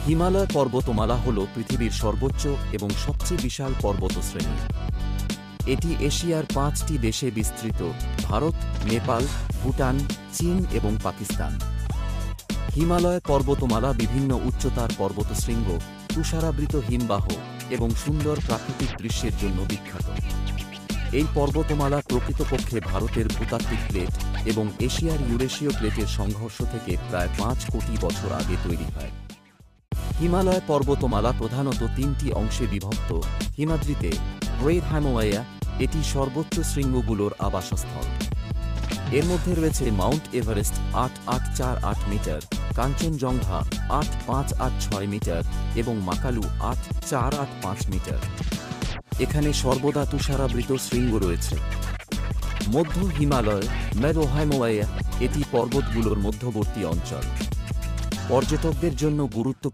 হিমালয় পর্বতমালা হল পৃথিবীর সর্বোচ্চ এবং সবচেয়ে বিশাল পর্বতশ্রেণী। এটি এশিয়ার 5টি দেশে বিস্তৃত: ভারত, নেপাল, ভুটান, চীন এবং পাকিস্তান। হিমালয় পর্বতমালা বিভিন্ন উচ্চতার পর্বতশৃঙ্গ, তুষারাবৃত হিমবাহ এবং সুন্দর প্রাকৃতিক দৃশ্যের জন্য বিখ্যাত। এই পর্বতমালা প্রকৃতপক্ষে ভারতের ভূতাত্ত্বিক প্লেট এবং এশিয়ার ইউরেশীয় প্লেটের সংঘর্ষ থেকে প্রায় 5 কোটি বছর আগে তৈরি হয়। হিমালয় পর্বতমালা প্রধানত 3টি অংশে বিভক্ত: হিমাদ্রিতে, গ্রেট হিমালয়া, এটি সর্বোচ্চ শৃঙ্গগুলোর আবাসস্থল। এর মধ্যে রয়েছে mount Everest 8848 metre, Kanchenjunga 8586 metre এবং মাকালু 8485 মিটার। এখানে সর্বদা তুষারাবৃত শৃঙ্গ রয়েছে। মধ্য হিমালয়, মেরো হিমালয়া, এটি পর্বতগুলোর মধ্যবর্তী অঞ্চল। পর্যটকদের জন্য গুরুত্বপূর্ণ